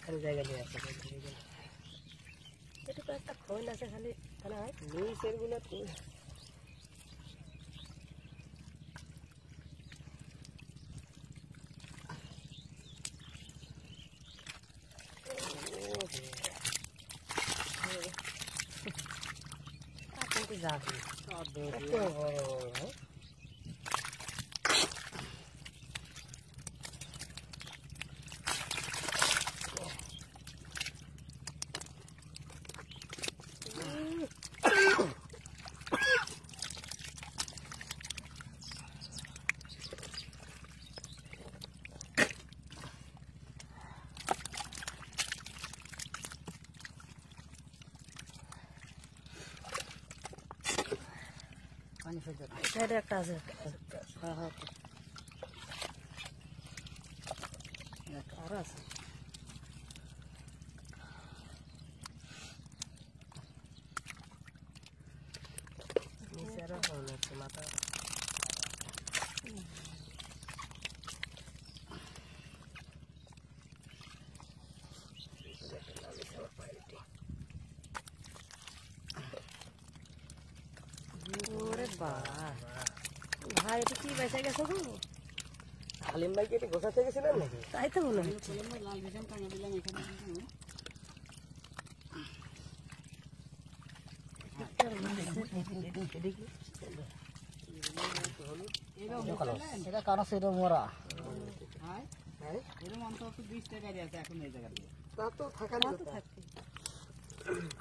খালি জায়গা নিয়ে আছে এটা তো একটা খৈল আছে খালি তাহলে হয় নিচের গুলো কিন্তু যাবে একটা আছে আরো আছে নিচে আরো হচ্ছে মাথা ভাই এটা কি বেঁচে গেছে গো হালিম ভাই কি এটা গোছাতে গেছিলেন নাকি তাই তো মনে হচ্ছে লাল ভীষণ টাঙা দিলাম এখানে এটা কারো সেটা মরা এরকম অন্তত 20 টাকা আছে এখন এই জায়গাতে তা তো থাকা না তো থাকে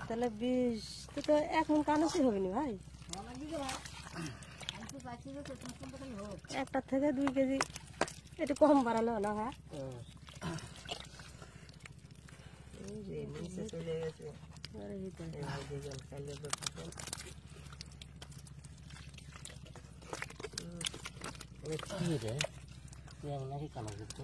তাহলে 20 তো এখন কানসি হবে না ভাই একটা থেকে 2 কেজি একটু কম বাড়ালো না ভাই চলে গেছে নাকি কানা কিন্তু